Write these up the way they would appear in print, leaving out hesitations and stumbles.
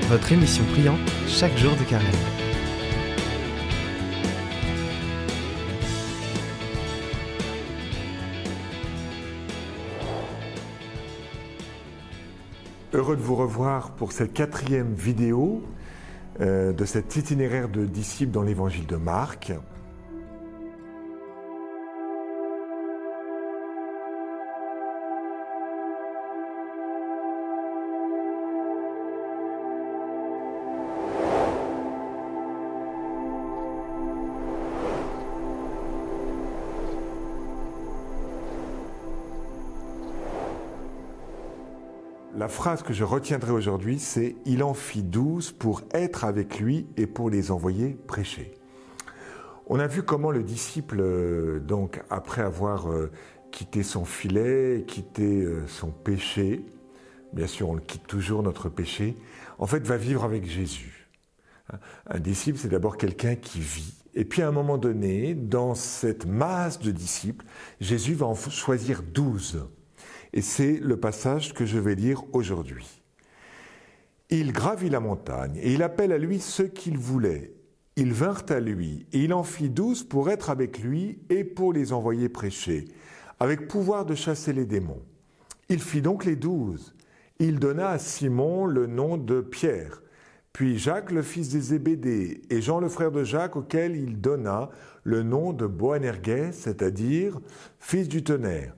votre émission priant chaque jour de carême. Heureux de vous revoir pour cette 4e vidéo de cet itinéraire de disciples dans l'évangile de Marc. La phrase que je retiendrai aujourd'hui, c'est « Il en fit 12 pour être avec lui et pour les envoyer prêcher ». On a vu comment le disciple, donc, après avoir quitté son filet, quitté son péché, bien sûr on le quitte toujours notre péché, en fait va vivre avec Jésus. Un disciple, c'est d'abord quelqu'un qui vit. Et puis à un moment donné, dans cette masse de disciples, Jésus va en choisir 12. Et c'est le passage que je vais lire aujourd'hui. Il gravit la montagne, et il appelle à lui ceux qu'il voulait. Ils vinrent à lui, et il en fit 12 pour être avec lui et pour les envoyer prêcher, avec pouvoir de chasser les démons. Il fit donc les 12. Il donna à Simon le nom de Pierre, puis Jacques le fils de Zébédée, et Jean le frère de Jacques, auquel il donna le nom de Boanerges, c'est-à-dire fils du tonnerre.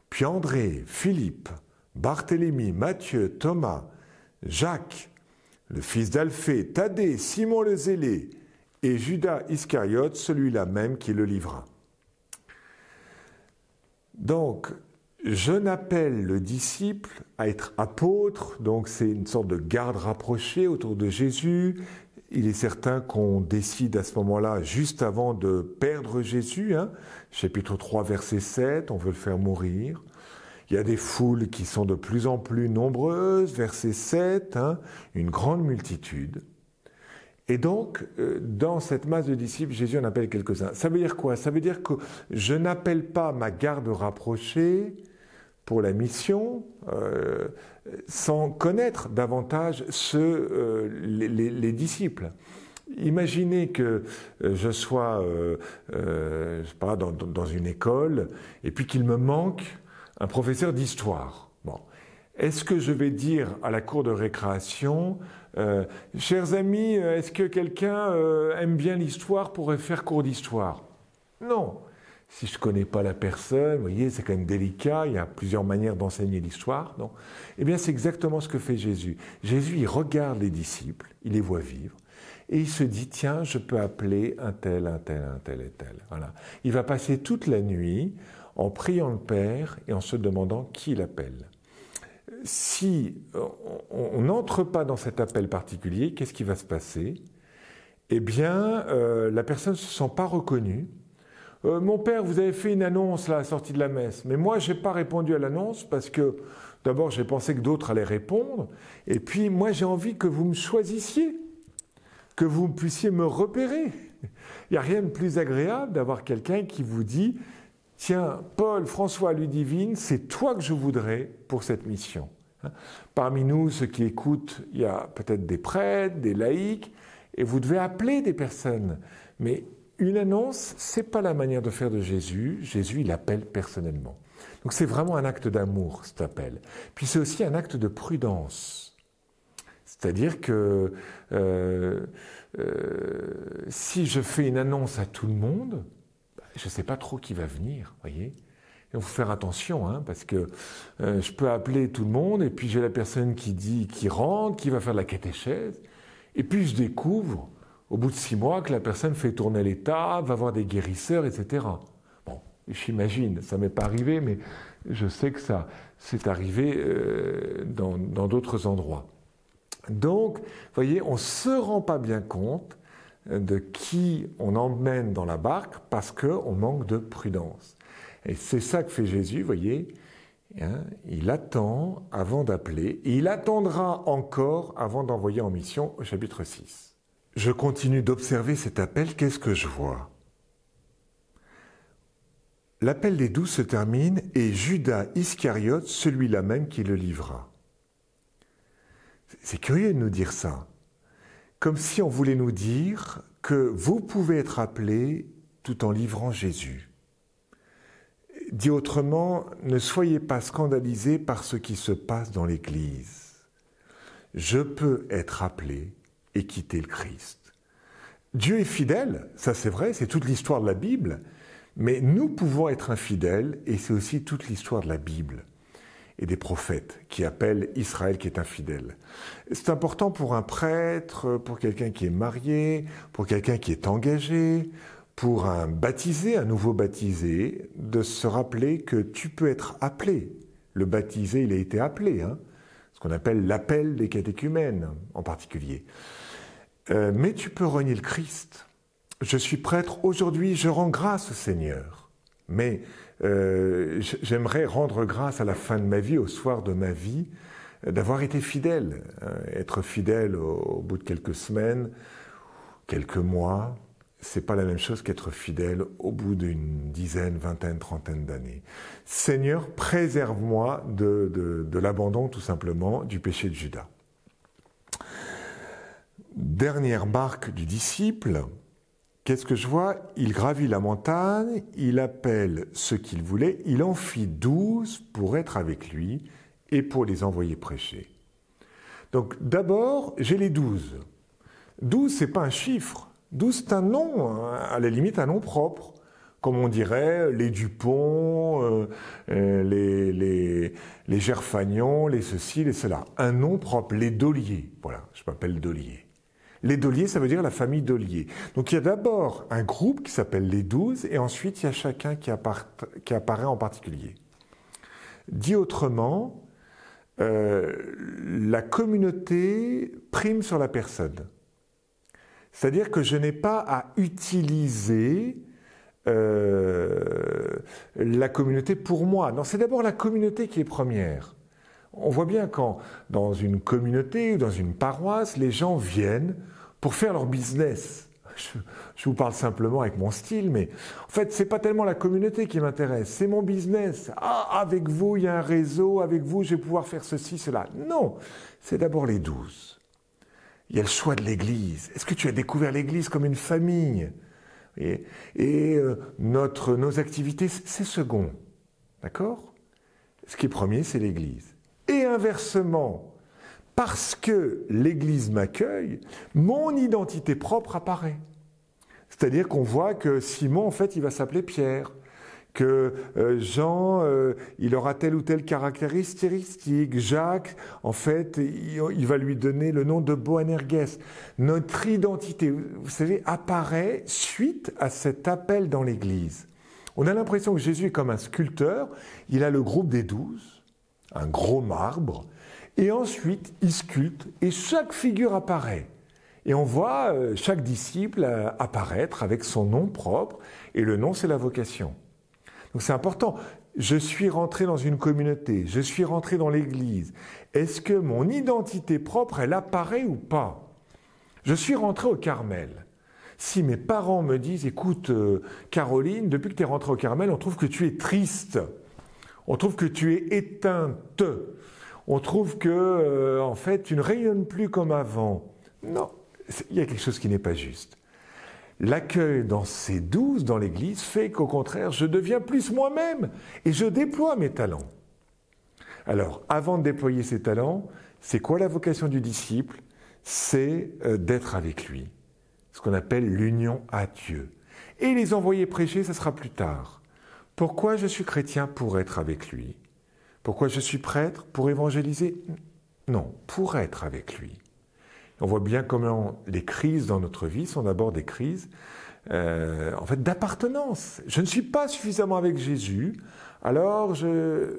Puis André, Philippe, Barthélemy, Matthieu, Thomas, Jacques, le fils d'Alphée, Thaddée, Simon le Zélé, et Judas Iscariote, celui-là même qui le livra. Donc, je n'appelle le disciple à être apôtre, donc c'est une sorte de garde rapprochée autour de Jésus. Il est certain qu'on décide à ce moment-là, juste avant de perdre Jésus, chapitre 3, verset 7, on veut le faire mourir. Il y a des foules qui sont de plus en plus nombreuses, verset 7, une grande multitude. Et donc, dans cette masse de disciples, Jésus en appelle quelques-uns. Ça veut dire quoi? Ça veut dire que je n'appelle pas ma garde rapprochée pour la mission, sans connaître davantage les disciples. Imaginez que je sois je sais pas, dans une école et puis qu'il me manque un professeur d'histoire. Bon. Est-ce que je vais dire à la cour de récréation, chers amis, est-ce que quelqu'un aime bien l'histoire, pourrait faire cours d'histoire? Non. Si je ne connais pas la personne, vous voyez, c'est quand même délicat, il y a plusieurs manières d'enseigner l'histoire. Non. Eh bien, c'est exactement ce que fait Jésus. Jésus, il regarde les disciples, il les voit vivre, et il se dit, tiens, je peux appeler un tel, un tel, un tel et tel. Voilà. Il va passer toute la nuit en priant le Père et en se demandant qui il appelle. Si on n'entre pas dans cet appel particulier, qu'est-ce qui va se passer? Eh bien, la personne ne se sent pas reconnue. Mon père, vous avez fait une annonce là, à la sortie de la messe, mais moi, je n'ai pas répondu à l'annonce parce que, d'abord, j'ai pensé que d'autres allaient répondre, et puis, moi, j'ai envie que vous me choisissiez, que vous puissiez me repérer. Il n'y a rien de plus agréable d'avoir quelqu'un qui vous dit « Tiens, Paul, François, Ludivine, c'est toi que je voudrais pour cette mission. » Parmi nous, ceux qui écoutent, il y a peut-être des prêtres, des laïcs, et vous devez appeler des personnes, mais une annonce, ce n'est pas la manière de faire de Jésus. Jésus, il appelle personnellement. Donc c'est vraiment un acte d'amour, cet appel. Puis c'est aussi un acte de prudence. C'est-à-dire que si je fais une annonce à tout le monde, je ne sais pas trop qui va venir, voyez. Il faut faire attention, parce que je peux appeler tout le monde, et puis j'ai la personne qui rentre, qui va faire de la catéchèse, et puis je découvre au bout de 6 mois que la personne fait tourner les tables, va voir des guérisseurs, etc. Bon, j'imagine, ça ne m'est pas arrivé, mais je sais que ça c'est arrivé dans d'autres endroits. Donc, vous voyez, on ne se rend pas bien compte de qui on emmène dans la barque parce qu'on manque de prudence. Et c'est ça que fait Jésus, vous voyez, il attend avant d'appeler, et il attendra encore avant d'envoyer en mission au chapitre 6. Je continue d'observer cet appel, qu'est-ce que je vois? L'appel des 12 se termine et Judas Iscariote, celui-là même qui le livra. C'est curieux de nous dire ça. comme si on voulait nous dire que vous pouvez être appelés tout en livrant Jésus. Dit autrement, ne soyez pas scandalisés par ce qui se passe dans l'Église. Je peux être appelé et quitter le Christ. Dieu est fidèle, ça c'est vrai, c'est toute l'histoire de la Bible, mais nous pouvons être infidèles et c'est aussi toute l'histoire de la Bible et des prophètes qui appellent Israël qui est infidèle. C'est important pour un prêtre, pour quelqu'un qui est marié, pour quelqu'un qui est engagé, pour un baptisé, un nouveau baptisé, de se rappeler que tu peux être appelé. Le baptisé, il a été appelé, ce qu'on appelle l'appel des catéchumènes en particulier. Mais tu peux renier le Christ. Je suis prêtre aujourd'hui, je rends grâce au Seigneur. Mais j'aimerais rendre grâce à la fin de ma vie, au soir de ma vie, d'avoir été fidèle. Être fidèle au bout de quelques semaines, quelques mois, c'est pas la même chose qu'être fidèle au bout d'une dizaine, vingtaine, trentaine d'années. Seigneur, préserve-moi de l'abandon, tout simplement, du péché de Judas. Dernière marque du disciple, qu'est-ce que je vois? Il gravit la montagne, il appelle ceux qu'il voulait, il en fit 12 pour être avec lui et pour les envoyer prêcher. Donc d'abord, j'ai les 12. 12, c'est pas un chiffre. 12, c'est un nom, à la limite un nom propre. Comme on dirait les Dupont, les Gerfagnon, les ceci, les cela. Un nom propre, les Dollier. Voilà, je m'appelle Dollier. Les Dollier, ça veut dire la famille Dollier. Donc il y a d'abord un groupe qui s'appelle les 12, et ensuite il y a chacun qui apparaît en particulier. Dit autrement, la communauté prime sur la personne. C'est-à-dire que je n'ai pas à utiliser la communauté pour moi. Non, c'est d'abord la communauté qui est première. On voit bien quand, dans une communauté ou dans une paroisse, les gens viennent pour faire leur business. Je vous parle simplement avec mon style, mais en fait, c'est pas tellement la communauté qui m'intéresse, c'est mon business. Ah, avec vous, il y a un réseau, avec vous, je vais pouvoir faire ceci, cela. Non, c'est d'abord les 12. Il y a le choix de l'Église. Est-ce que tu as découvert l'Église comme une famille? Nos activités, c'est second. D'accord? Ce qui est premier, c'est l'Église. Et inversement, parce que l'Église m'accueille, mon identité propre apparaît. C'est-à-dire qu'on voit que Simon, en fait, il va s'appeler Pierre. Que Jean, il aura telle ou telle caractéristique. Jacques, en fait, il va lui donner le nom de Boanerges. Notre identité, vous savez, apparaît suite à cet appel dans l'Église. On a l'impression que Jésus est comme un sculpteur. Il a le groupe des 12, un gros marbre, et ensuite il sculpte, et chaque figure apparaît. Et on voit chaque disciple apparaître avec son nom propre, et le nom, c'est la vocation. Donc c'est important. Je suis rentré dans une communauté, je suis rentré dans l'Église. Est-ce que mon identité propre, elle apparaît ou pas? Je suis rentré au Carmel. Si mes parents me disent, écoute, Caroline, depuis que tu es rentrée au Carmel, on trouve que tu es triste, on trouve que tu es éteinte, on trouve que, en fait, tu ne rayonnes plus comme avant. Non, il y a quelque chose qui n'est pas juste. L'accueil dans ces 12 dans l'Église fait qu'au contraire, je deviens plus moi-même et je déploie mes talents. Alors, avant de déployer ses talents, c'est quoi la vocation du disciple? C'est d'être avec lui, ce qu'on appelle l'union à Dieu. Et les envoyer prêcher, ça sera plus tard. Pourquoi je suis chrétien? Pour être avec lui. Pourquoi je suis prêtre? Pour évangéliser? Non, pour être avec lui. On voit bien comment les crises dans notre vie sont d'abord des crises en fait, d'appartenance. Je ne suis pas suffisamment avec Jésus, alors je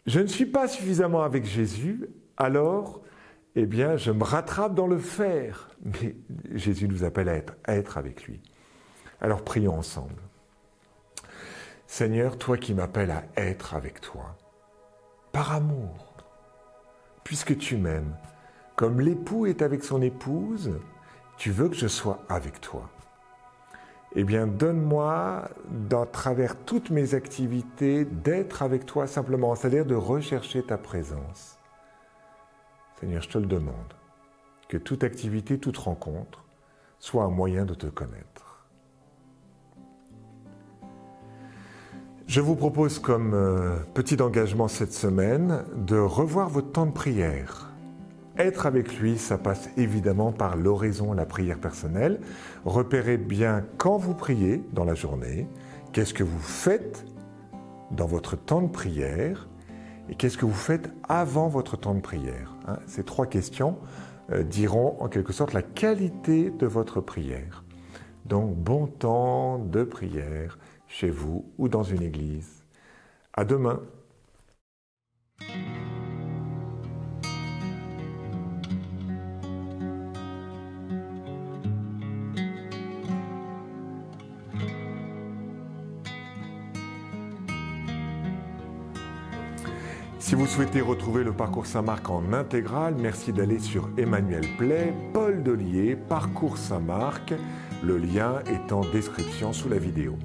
ne suis pas suffisamment avec Jésus, alors eh bien, je me rattrape dans le faire. Mais Jésus nous appelle à être avec lui. Alors prions ensemble. Seigneur, toi qui m'appelles à être avec toi, par amour, puisque tu m'aimes, comme l'époux est avec son épouse, tu veux que je sois avec toi. Eh bien, donne-moi, dans travers toutes mes activités, d'être avec toi simplement, c'est-à-dire de rechercher ta présence. Seigneur, je te le demande. que toute activité, toute rencontre soit un moyen de te connaître. Je vous propose comme petit engagement cette semaine de revoir votre temps de prière. Être avec lui, ça passe évidemment par l'oraison, la prière personnelle. Repérez bien quand vous priez dans la journée, qu'est-ce que vous faites dans votre temps de prière et qu'est-ce que vous faites avant votre temps de prière. Ces 3 questions diront en quelque sorte la qualité de votre prière. Donc, bon temps de prière chez vous ou dans une église. À demain. Si vous souhaitez retrouver le Parcours Saint-Marc en intégral, merci d'aller sur Emmanuel Play, Paul Delier, Parcours Saint-Marc. Le lien est en description sous la vidéo.